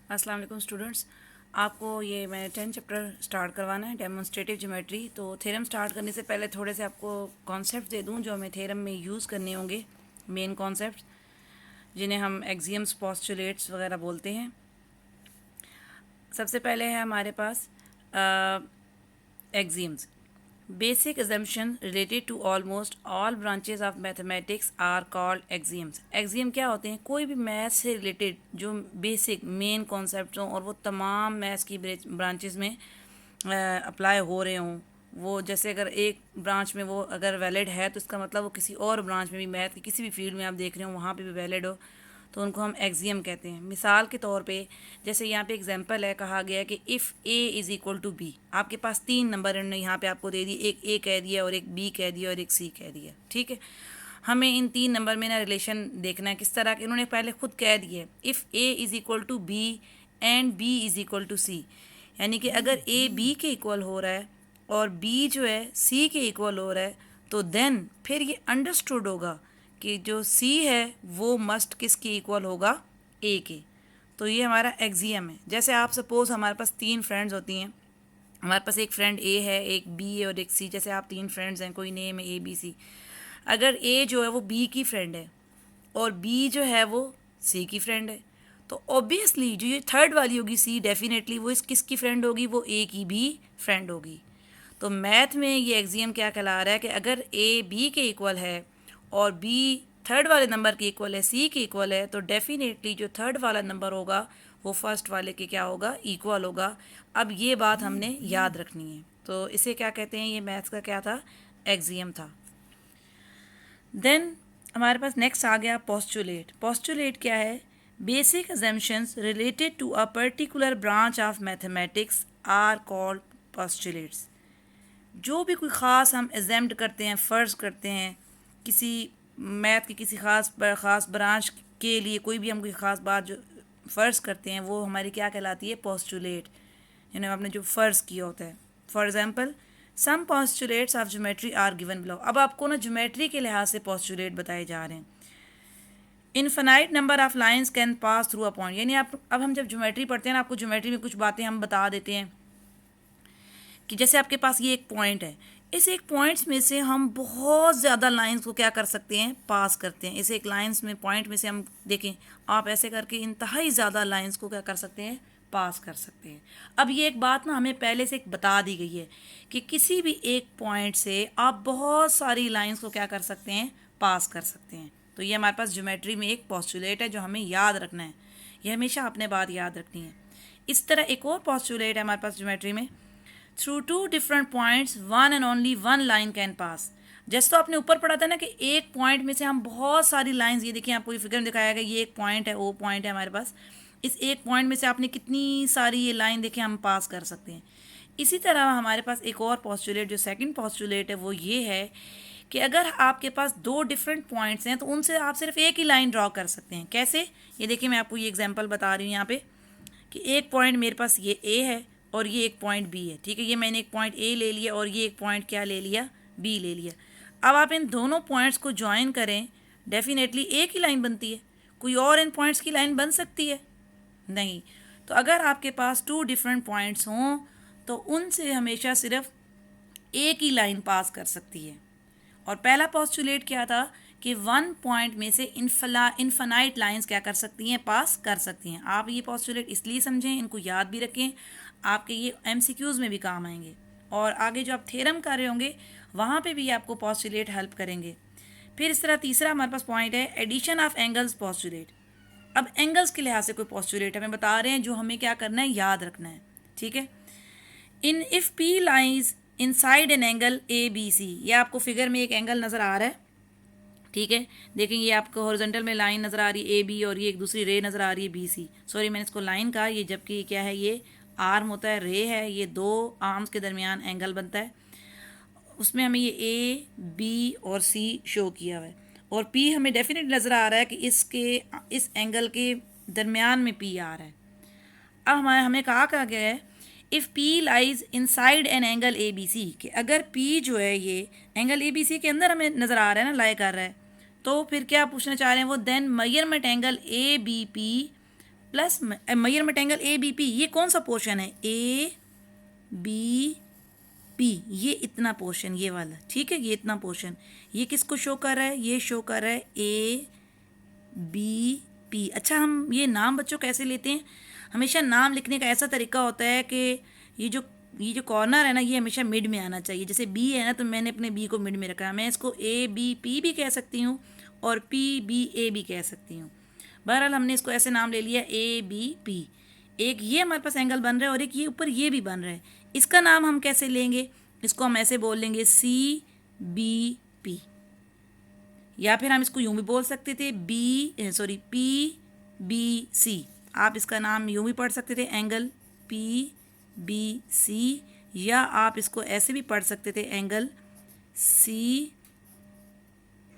अस्सलाम वालेकुम स्टूडेंट्स। आपको ये मैं 10 चैप्टर स्टार्ट करवाना है, डेमोन्स्ट्रेटिव ज्योमेट्री। तो थ्योरम स्टार्ट करने से पहले थोड़े से आपको कॉन्सेप्ट दे दूं जो हमें थ्योरम में यूज़ करने होंगे, मेन कॉन्सेप्ट जिन्हें हम एक्सियम्स, पोस्टुलेट्स वगैरह बोलते हैं। सबसे पहले है हमारे पास axioms. Basic assumptions related to almost all branches of mathematics are called axioms. Axiom क्या होते हैं? कोई भी मैथ से रिलेटेड जो बेसिक मेन कॉन्सेप्ट हों और वो तमाम मैथ्स की ब्रांचेस में अप्लाई हो रहे हों। वो जैसे अगर एक ब्रांच में वो अगर वैलिड है तो इसका मतलब वो किसी और ब्रांच में भी, मैथ की किसी भी फील्ड में आप देख रहे हो वहाँ पे भी वैलिड हो, तो उनको हम एक्सियम कहते हैं। मिसाल के तौर पे जैसे यहाँ पे एग्जांपल है, कहा गया है कि if A is equal to B. आपके पास 3 नंबर इन्होंने यहाँ पे आपको दे दी, एक ए कह दिया और एक बी कह दिया और एक सी कह दिया। ठीक है, हमें इन 3 नंबर में ना रिलेशन देखना है किस तरह के। इन्होंने पहले खुद कह दिया है if A is equal to b and b is equal to c, यानी कि अगर ए बी के इक्वल हो रहा है और बी जो है सी के इक्वल हो रहा है, तो देन फिर ये अंडरस्टूड होगा कि जो सी है वो मस्ट किसके इक्वल होगा, ए के। तो ये हमारा एक्सियम है। जैसे आप सपोज हमारे पास 3 फ्रेंड्स होती हैं, हमारे पास एक फ्रेंड ए है, एक बी है और एक सी। जैसे आप 3 फ्रेंड्स हैं, कोई नेम है ए बी सी। अगर ए जो है वो बी की फ्रेंड है और बी जो है वो सी की फ्रेंड है, तो ऑब्वियसली जो ये थर्ड वाली होगी सी, डेफिनेटली वो इस किसकी फ्रेंड होगी, वो ए की भी फ्रेंड होगी। तो मैथ में ये एक्सियम क्या कहला रहा है कि अगर ए बी के इक्वल है और बी थर्ड वाले नंबर के इक्वल है, सी के इक्वल है, तो डेफिनेटली जो थर्ड वाला नंबर होगा वो फर्स्ट वाले के क्या होगा, इक्वल होगा। अब ये बात हमने याद रखनी है। तो इसे क्या कहते हैं, ये मैथ्स का क्या था, एक्सियम था। देन हमारे पास नेक्स्ट आ गया पोस्टुलेट। पोस्टुलेट क्या है? Basic assumptions related to a particular branch of mathematics are called postulates. जो भी कोई ख़ास हम एजेम्प्ट करते हैं, फ़र्ज़ करते हैं किसी मैथ की किसी ख़ास ब्रांच के लिए, कोई भी हम कोई ख़ास बात जो फ़र्ज़ करते हैं वो हमारी क्या कहलाती है, पोस्टुलेट। यानी आपने जो फ़र्ज़ किया होता है। For example some postulates of geometry are given below. अब आपको ना ज्योमेट्री के लिहाज से पोस्टुलेट बताए जा रहे हैं। Infinite number of lines can pass through a point, यानी आप अब हम जब ज्योमेट्री पढ़ते हैं ना, आपको ज्योमेट्री में कुछ बातें हम बता देते हैं कि जैसे आपके पास ये एक पॉइंट है, इस एक पॉइंट्स में से हम बहुत ज़्यादा लाइंस को क्या कर सकते हैं, पास करते हैं। इस एक लाइंस में, पॉइंट में से हम देखें, आप ऐसे करके इंतहाई ज़्यादा लाइंस को क्या कर सकते हैं, पास कर सकते हैं। अब ये एक बात ना हमें पहले से एक बता दी गई है कि किसी भी एक पॉइंट से आप बहुत सारी लाइंस को क्या कर सकते हैं, पास कर सकते हैं। तो ये हमारे पास ज्योमेट्री में एक पोस्टुलेट है जो हमें याद रखना है। ये हमेशा आपने बात याद रखनी है। इस तरह एक और पोस्टुलेट है हमारे पास ज्योमेट्री में, through 2 different points one and only one line can pass. जैसे तो आपने ऊपर पढ़ा था ना कि एक पॉइंट में से हम बहुत सारी लाइंस, ये देखिए आपको ये फिगर में दिखाया गया, ये एक पॉइंट है, वो पॉइंट है हमारे पास। इस एक पॉइंट में से आपने कितनी सारी ये लाइन देखें हम पास कर सकते हैं। इसी तरह हमारे पास एक और पोस्टुलेट, जो सेकंड पोस्टुलेट है, वो ये है कि अगर आपके पास 2 डिफरेंट पॉइंट्स हैं तो उनसे आप सिर्फ एक ही लाइन ड्रॉ कर सकते हैं। कैसे? ये देखिए मैं आपको ये एग्जांपल बता रही हूँ यहाँ पे कि एक पॉइंट मेरे पास ये ए है और ये एक पॉइंट बी है। ठीक है, ये मैंने एक पॉइंट ए ले लिया और ये एक पॉइंट क्या ले लिया, बी ले लिया। अब आप इन दोनों पॉइंट्स को ज्वाइन करें, डेफिनेटली एक ही लाइन बनती है। कोई और इन पॉइंट्स की लाइन बन सकती है? नहीं। तो अगर आपके पास 2 डिफरेंट पॉइंट्स हों तो उनसे हमेशा सिर्फ एक ही लाइन पास कर सकती है। और पहला पोस्टुलेट क्या था कि वन पॉइंट में से इनफाइनाइट लाइंस क्या कर सकती हैं, पास कर सकती हैं। आप ये पोस्टुलेट इसलिए समझें, इनको याद भी रखें, आपके ये एमसीक्यूज में भी काम आएंगे और आगे जो आप थ्योरम कर रहे होंगे वहाँ पे भी आपको पोस्टुलेट हेल्प करेंगे। फिर इस तरह तीसरा हमारे पास पॉइंट है एडिशन ऑफ एंगल्स पोस्टुलेट। अब एंगल्स के लिहाज से कोई पोस्टुलेट हमें बता रहे हैं जो हमें क्या करना है, याद रखना है। ठीक है, in if P lies inside an angle A B C, ये आपको फिगर में एक एंगल नज़र आ रहा है। ठीक है, देखें ये आपको हॉरिजॉन्टल में लाइन नज़र आ रही है ए बी और ये एक दूसरी रे नज़र आ रही है बी सी। सॉरी मैंने इसको लाइन कहा, ये जबकि क्या है, ये आर्म होता है, रे है, ये 2 आर्म्स के दरमियान एंगल बनता है। उसमें हमें ये ए बी और सी शो किया हुआ है और पी हमें डेफिनेट नज़र आ रहा है कि इस एंगल के दरमियान में पी आ रहा है। अब हमें कहा गया है if P lies inside an angle A B C, कि अगर पी जो है ये एंगल ए बी सी के अंदर हमें नज़र आ रहा है ना, लाई कर रहा है, तो फिर क्या पूछना चाह रहे हैं वो, then measurement angle A B P plus measurement angle A B P, ये कौन सा पोर्शन है, ए बी पी, ये इतना पोर्शन, ये वाला, ठीक है, ये इतना पोर्शन, ये किसको शो कर रहा है, ये शो कर रहा है ए बी पी। अच्छा, हम ये नाम बच्चों कैसे लेते हैं, हमेशा नाम लिखने का ऐसा तरीका होता है कि ये जो कॉर्नर है ना, ये हमेशा मिड में आना चाहिए। जैसे बी है ना, तो मैंने अपने बी को मिड में रखा है, मैं इसको ए बी पी भी कह सकती हूँ और पी बी ए भी कह सकती हूँ। बहरहाल हमने इसको ऐसे नाम ले लिया ए बी पी। एक ये हमारे पास एंगल बन रहा है और एक ये ऊपर ये भी बन रहा है, इसका नाम हम कैसे लेंगे, इसको हम ऐसे बोल लेंगे सी बी पी, या फिर हम इसको यूं भी बोल सकते थे पी बी सी। आप इसका नाम यूं भी पढ़ सकते थे, एंगल पी बी सी, या आप इसको ऐसे भी पढ़ सकते थे, एंगल सी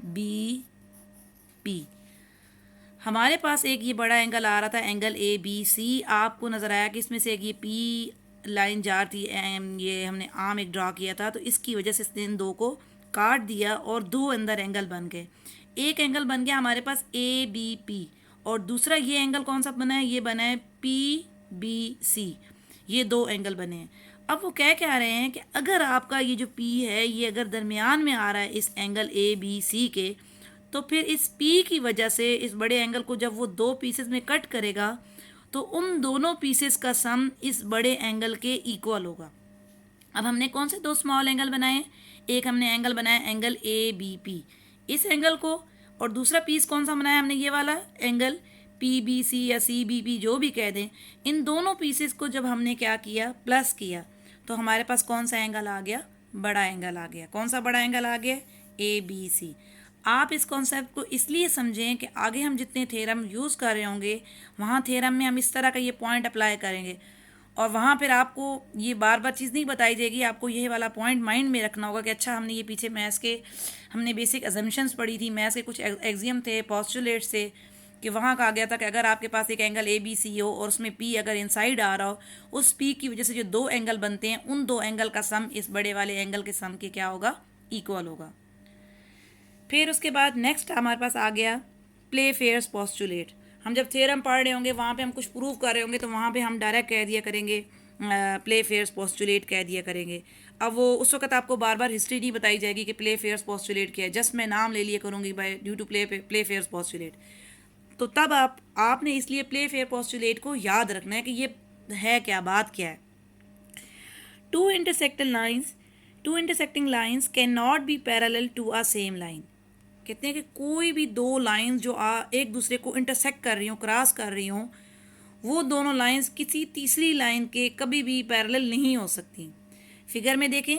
बी पी। हमारे पास एक ये बड़ा एंगल आ रहा था, एंगल ए बी सी। आपको नज़र आया कि इसमें से एक ये पी लाइन जा रही थी, ये हमने आर्म एक ड्रा किया था, तो इसकी वजह से इसने इन दो को काट दिया और दो अंदर एंगल बन गए। एक एंगल बन गया हमारे पास ए बी पी, और दूसरा ये एंगल कौन सा बना है, ये बना है पी बी सी। ये दो एंगल बने हैं। अब वो कह रहे हैं कि अगर आपका ये जो पी है ये अगर दरमियान में आ रहा है इस एंगल ए बी सी के, तो फिर इस पी की वजह से इस बड़े एंगल को जब वो दो पीसेस में कट करेगा तो उन दोनों पीसेस का सम इस बड़े एंगल के इक्वल होगा। अब हमने कौन से दो स्मॉल एंगल बनाए, एक हमने एंगल बनाया एंगल ए बी पी, इस एंगल को, और दूसरा पीस कौन सा बनाया हमने, ये वाला एंगल पी बी सी या सी बी पी जो भी कह दें। इन दोनों पीसेस को जब हमने क्या किया, प्लस किया, तो हमारे पास कौन सा एंगल आ गया, बड़ा एंगल आ गया। कौन सा बड़ा एंगल आ गया, ए बी सी। आप इस कॉन्सेप्ट को इसलिए समझें कि आगे हम जितने थ्योरम यूज़ कर रहे होंगे वहाँ थ्योरम में हम इस तरह का ये पॉइंट अप्लाई करेंगे, और वहाँ फिर आपको ये बार बार चीज़ नहीं बताई जाएगी, आपको यही वाला पॉइंट माइंड में रखना होगा कि अच्छा हमने ये पीछे मैथ्स के हमने बेसिक अजम्पशंस पढ़ी थी, मैथ्स के कुछ एक्सियम थे, पोस्टुलेट्स थे, कि वहाँ कहा गया था कि अगर आपके पास एक एंगल ए बी सी हो और उसमें पी अगर इनसाइड आ रहा हो, उस पी की वजह से जो दो एंगल बनते हैं उन दो एंगल का सम इस बड़े वाले एंगल के सम के क्या होगा, इक्वल होगा। फिर उसके बाद नेक्स्ट हमारे पास आ गया प्ले फेयर्स पोस्टुलेट। हम जब थ्योरम पढ़ रहे होंगे वहाँ पे हम कुछ प्रूव कर रहे होंगे तो वहाँ पे हम डायरेक्ट कह दिया करेंगे प्ले फेयर्स पोस्टुलेट कह दिया करेंगे। अब वो उस वक्त आपको बार बार हिस्ट्री नहीं बताई जाएगी कि प्ले फेयर्स पोस्टुलेट क्या है, जस्ट मैं नाम ले लिया करूँगी by due to Playfair's postulate. तो तब आपने इसलिए प्ले फेयर पोस्टुलेट को याद रखना है कि ये है क्या, बात क्या है। Two intersecting lines can not be parallel to a same line. कहते हैं कि कोई भी दो लाइंस जो एक दूसरे को इंटरसेक्ट कर रही हों, क्रॉस कर रही हों, वो दोनों लाइंस किसी तीसरी लाइन के कभी भी पैरेलल नहीं हो सकती। फिगर में देखें,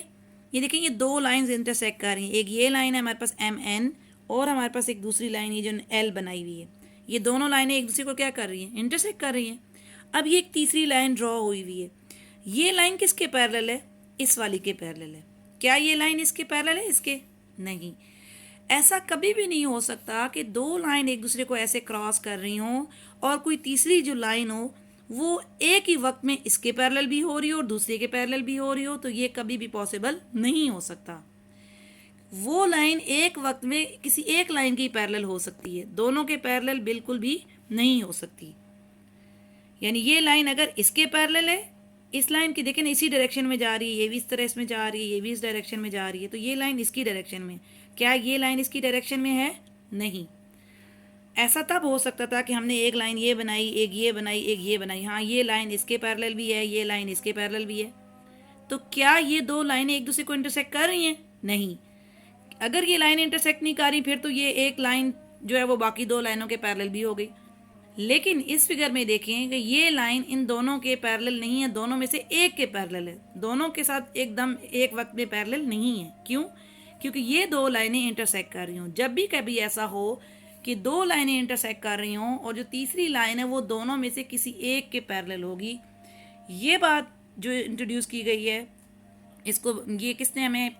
ये देखें, ये दो लाइंस इंटरसेक्ट कर रही हैं। एक ये लाइन है हमारे पास एम एन, और हमारे पास एक दूसरी लाइन ये जो एल बनाई हुई है। ये दोनों लाइनें एक दूसरे को क्या कर रही हैं, इंटरसेक्ट कर रही हैं। अब ये एक तीसरी लाइन ड्रॉ हुई हुई है। ये लाइन किसके पैरेलल है, इस वाली के पैरेलल है। क्या ये लाइन इसके पैरेलल है, इसके नहीं। ऐसा कभी भी नहीं हो सकता कि दो लाइन एक दूसरे को ऐसे क्रॉस कर रही हों और कोई तीसरी जो लाइन हो वो एक ही वक्त में इसके पैरेलल भी हो रही हो और दूसरे के पैरेलल भी हो रही हो, तो ये कभी भी पॉसिबल नहीं हो सकता। वो लाइन एक वक्त में किसी एक लाइन की पैरेलल हो सकती है, दोनों के पैरेलल बिल्कुल भी नहीं हो सकती। यानी ये लाइन अगर इसके पैरेलल है, इस लाइन की देखें ना इसी डायरेक्शन में जा रही है, ये भी इस तरह इसमें जा रही है, ये भी इस डायरेक्शन में जा रही है, तो ये लाइन इसकी डायरेक्शन में, क्या ये लाइन इसकी डायरेक्शन में है, नहीं। ऐसा तब हो सकता था कि हमने एक लाइन ये बनाई, एक ये बनाई, एक ये बनाई, हाँ ये लाइन इसके पैरेलल भी है, ये लाइन इसके पैरेलल भी है, तो क्या ये दो लाइनें एक दूसरे को इंटरसेक्ट कर रही हैं, नहीं। अगर ये लाइन इंटरसेक्ट नहीं कर रही फिर तो ये एक लाइन जो है वो बाकी दो लाइनों के पैरेलल भी हो गई। लेकिन इस फिगर में देखें कि ये लाइन इन दोनों के पैरेलल नहीं है, दोनों में से एक के पैरेलल है, दोनों के साथ एकदम एक वक्त में पैरेलल नहीं है। क्यों? क्योंकि ये दो लाइनें इंटरसेक्ट कर रही हों। जब भी कभी ऐसा हो कि दो लाइनें इंटरसेक्ट कर रही हों और जो तीसरी लाइन है वो दोनों में से किसी एक के पैरेलल होगी, ये बात जो इंट्रोड्यूस की गई है, इसको ये किसने हमें,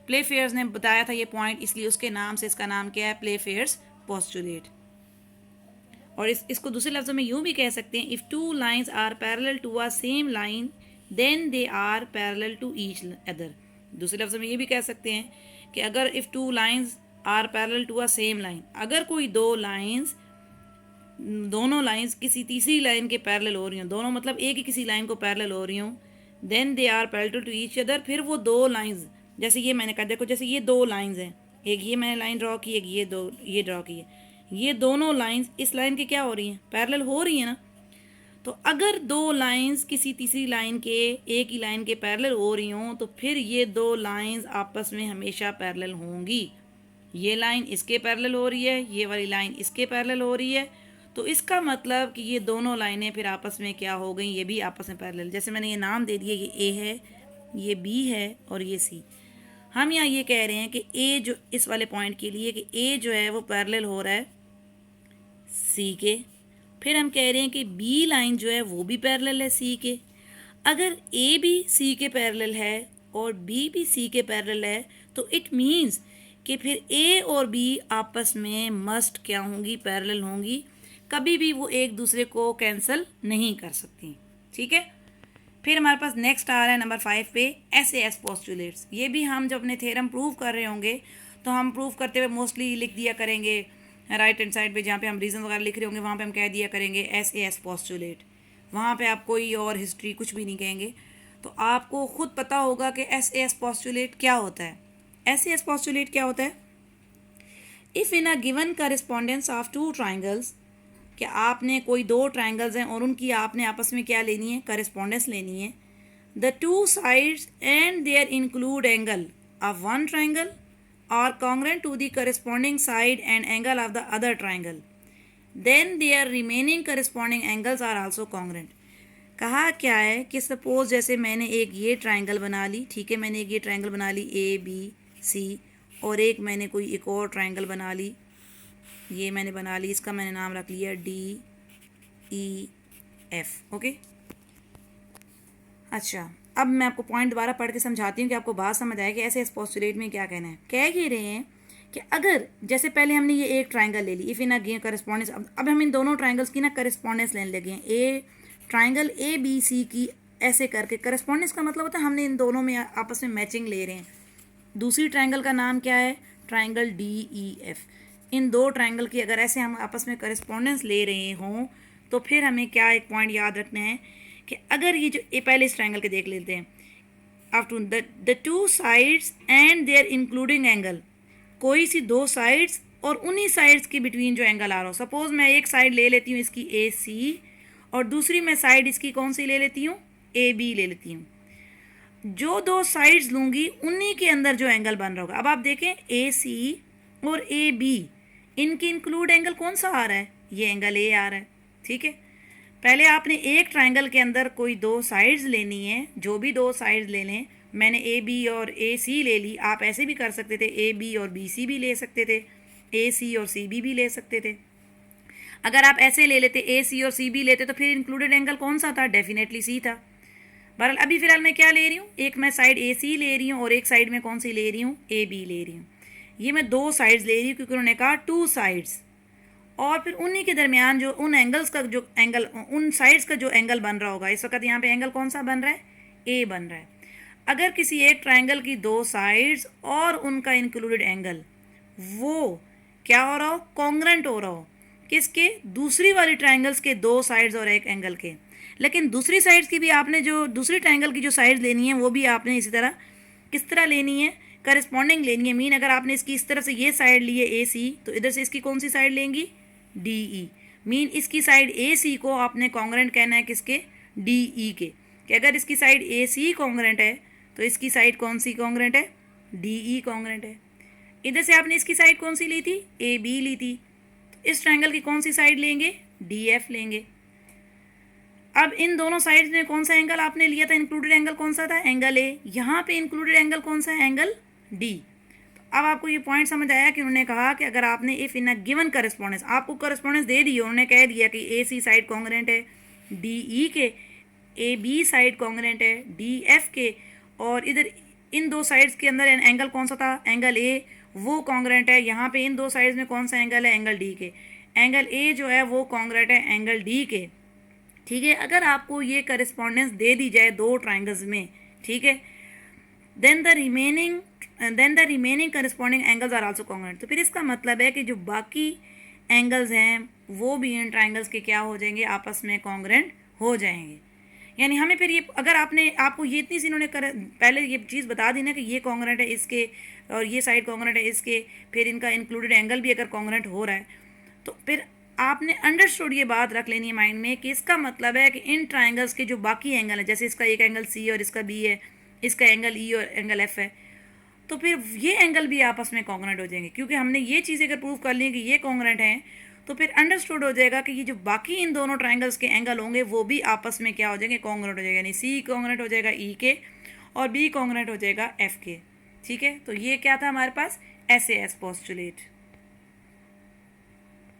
प्ले फेयर्स ने बताया था ये पॉइंट, इसलिए उसके नाम से इसका नाम क्या है, प्ले फेयर्स पोस्टुलेट। और इसको दूसरे लफ्ज़ों में यूँ भी कह सकते हैं, if two lines are parallel to a same line then they are parallel to each other. दूसरे लफ्ज़ों में ये भी कह सकते हैं कि अगर if two lines are parallel to a same line, अगर कोई दो लाइन्स दोनों लाइंस किसी तीसरी लाइन के पैरेलल हो रही हों, दोनों मतलब एक ही किसी लाइन को पैरेलल हो रही हों, then they are parallel to each other, फिर वो दो लाइंस, जैसे ये मैंने कहा, देखो जैसे ये दो लाइंस हैं, एक ये मैंने लाइन ड्रॉ की, एक ये ड्रॉ की है, ये दोनों लाइंस इस लाइन के क्या हो रही हैं, पैरेलल हो रही हैं ना। तो अगर दो लाइंस किसी तीसरी लाइन के एक ही लाइन के पैरेलल हो रही हों तो फिर ये दो लाइंस आपस में हमेशा पैरेलल होंगी। ये लाइन इसके पैरेलल हो रही है, ये वाली लाइन इसके पैरेलल हो रही है, तो इसका मतलब कि ये दोनों लाइनें फिर आपस में क्या हो गई, ये भी आपस में पैरेलल। जैसे मैंने ये नाम दे दिया, ये ए है, ये बी है और ये सी। हम यहाँ ये कह रहे हैं कि ए जो इस वाले पॉइंट के लिए कि ए जो है वो पैरेलल हो रहा है सी के। फिर हम कह रहे हैं कि बी लाइन जो है वो भी पैरेलल है सी के। अगर ए भी सी के पैरेलल है और बी भी सी के पैरेलल है तो इट मीन्स कि फिर ए और बी आपस में मस्ट क्या होंगी, पैरेलल होंगी, कभी भी वो एक दूसरे को कैंसिल नहीं कर सकती। ठीक है। फिर हमारे पास नेक्स्ट आ रहा है नंबर 5 पे SAS पोस्टुलेट्स। ये भी हम जब अपने थ्योरम प्रूव कर रहे होंगे तो हम प्रूव करते हुए मोस्टली लिख दिया करेंगे राइट हैंड साइड पे, जहाँ पे हम रीजन वगैरह लिख रहे होंगे वहाँ पे हम कह दिया करेंगे SAS पोस्टुलेट। वहाँ पे आप कोई और हिस्ट्री कुछ भी नहीं कहेंगे। तो आपको खुद पता होगा कि SAS पोस्टुलेट क्या होता है। SAS पोस्टुलेट क्या होता है? If in a given correspondence of two triangles, कि आपने कोई दो ट्राइंगल्स हैं और उनकी आपने आपस में क्या लेनी है, करस्पॉन्डेंस लेनी है। The two sides and their include angle of one triangle are congruent to the corresponding side and angle of the other triangle, then their remaining corresponding angles are also congruent. कहा क्या है कि suppose जैसे मैंने एक ये triangle बना ली, ठीक है, मैंने एक ये ट्राइंगल बना ली ABC, और एक मैंने कोई एक और ट्राइंगल बना ली, ये मैंने बना ली, इसका मैंने नाम रख लिया DEF। ओके। अच्छा, अब मैं आपको पॉइंट दोबारा पढ़ के समझाती हूँ कि आपको बात समझ आए कि ऐसे इस पोस्टुलेट में क्या कहना है। कह ये रहे हैं कि अगर जैसे पहले हमने ये एक ट्राइंगल ले ली, if in a given correspondence, अब हम इन दोनों ट्राइंगल्स की ना करस्पॉन्डेंस लेने लगे हैं। ट्राइंगल ABC की ऐसे करके, करस्पॉन्डेंस का मतलब होता है हमने इन दोनों में आपस में मैचिंग ले रहे हैं। दूसरी ट्राइंगल का नाम क्या है? Triangle DEF। इन दो ट्राइंगल की अगर ऐसे हम आपस में करस्पॉन्डेंस ले रहे हों तो फिर हमें क्या एक पॉइंट याद रखना है कि अगर ये पहले इस ट्राइंगल के देख लेते हैं। After the two sides and their including angle, कोई सी दो साइड्स और उन्हीं साइड्स के बिटवीन जो एंगल आ रहा हो। सपोज मैं एक साइड ले लेती हूँ इसकी AC और दूसरी मैं साइड इसकी कौन सी ले लेती हूँ, AB ले लेती हूँ। जो दो साइड्स लूँगी उन्हीं के अंदर जो एंगल बन रहा होगा। अब आप देखें AC और AB, इनके इंक्लूड एंगल कौन सा आ रहा है? ये एंगल A आ रहा है। ठीक है। पहले आपने एक ट्राइंगल के अंदर कोई दो साइड्स लेनी है, जो भी दो साइड्स ले लें। मैंने AB और AC ले ली, आप ऐसे भी कर सकते थे, AB और BC भी ले सकते थे, AC और CB भी ले सकते थे। अगर आप ऐसे ले लेते, AC और CB लेते, तो फिर इंक्लूडेड एंगल कौन सा था? डेफिनेटली C था। बहरहाल अभी फ़िलहाल मैं क्या ले रही हूँ, एक मैं साइड AC ले रही हूँ और एक साइड में कौन सी ले रही हूँ, AB ले रही हूँ। ये मैं दो साइड्स ले रही हूँ क्योंकि उन्होंने कहा टू साइड्स, और फिर उन्हीं के दरमियान जो उन एंगल्स का जो एंगल, उन साइड्स का जो एंगल बन रहा होगा। इस वक्त यहाँ पे एंगल कौन सा बन रहा है? A बन रहा है। अगर किसी एक ट्राइंगल की दो साइड्स और उनका इंक्लूडेड एंगल वो क्या हो रहा हो, कॉन्ग्रेंट हो रहा हो, किसके? दूसरी वाली ट्राइंगल्स के दो साइड्स और एक एंगल के। लेकिन दूसरी साइड्स की भी आपने जो दूसरी ट्राइंगल की जो साइड्स लेनी है वो भी आपने इसी तरह किस तरह लेनी है, करस्पॉन्डिंग लेनी है। मीन अगर आपने इसकी इस तरफ से ये साइड ली है AC, तो इधर से इसकी कौन सी साइड लेंगी? DE। मीन इसकी साइड AC को आपने कॉन्ग्रेंट कहना है किसके? DE के। कि अगर इसकी साइड AC कॉन्ग्रेंट है तो इसकी साइड कौन सी कॉन्ग्रेंट है? DE कॉन्ग्रेंट है। इधर से आपने इसकी साइड कौन सी ली थी? AB ली थी। तो इस ट्राइंगल की कौन सी साइड लेंगे? DF लेंगे। अब इन दोनों साइड्स में कौन सा एंगल आपने लिया था? इंक्लूडेड एंगल कौन सा था? Angle A। यहाँ पे इंक्लूडेड एंगल कौन सा है? Angle D। अब आपको ये पॉइंट समझ आया कि उन्होंने कहा कि अगर आपने if in a given correspondence, आपको करस्पॉन्डेंस दे दी, उन्होंने कह दिया कि AC साइड कॉन्ग्रेंट है DE के, AB साइड कॉन्ग्रेंट है DF के, और इधर इन दो साइड्स के अंदर एंगल कौन सा था? एंगल A, वो कॉन्ग्रेंट है। यहाँ पे इन दो साइड्स में कौन सा एंगल है? एंगल D के। एंगल A जो है वो कॉन्ग्रेंट है एंगल D के। ठीक है। अगर आपको ये करस्पॉन्डेंस दे दी जाए दो ट्राइंगल्स में, ठीक है, then the remaining corresponding angles are also congruent, तो फिर इसका मतलब है कि जो बाकी एंगल्स हैं वो भी इन ट्राइंगल्स के क्या हो जाएंगे, आपस में कॉन्ग्रेंट हो जाएंगे। यानी हमें फिर ये, अगर आपको ये इतनी सी इन्होंने पहले ये चीज़ बता दी ना कि ये कॉन्ग्रेंट है इसके और ये साइड कॉन्ग्रेंट है इसके, फिर इनका इंक्लूडेड एंगल भी अगर कॉन्ग्रेंट हो रहा है, तो फिर आपने अंडरस्टूड ये बात रख लेनी है माइंड में कि इसका मतलब है कि इन ट्राइंगल्स के जो बाकी एंगल है, जैसे इसका एक एंगल सी और इसका बी है, इसका एंगल ई और एंगल एफ है, तो फिर ये एंगल भी आपस में कॉन्ग्रेंट हो जाएंगे। क्योंकि हमने ये चीज़ अगर प्रूव कर ली कि ये कॉन्ग्रेंट हैं, तो फिर अंडरस्टूड हो जाएगा कि ये जो बाकी इन दोनों ट्राइंगल्स के एंगल होंगे वो भी आपस में क्या हो जाएंगे, कॉन्ग्रेंट हो जाएगा। यानी सी कॉन्ग्रेंट हो जाएगा ई के और बी कॉन्ग्रेंट हो जाएगा एफ के। ठीक है, तो ये क्या था हमारे पास, SAS पोस्टुलेट।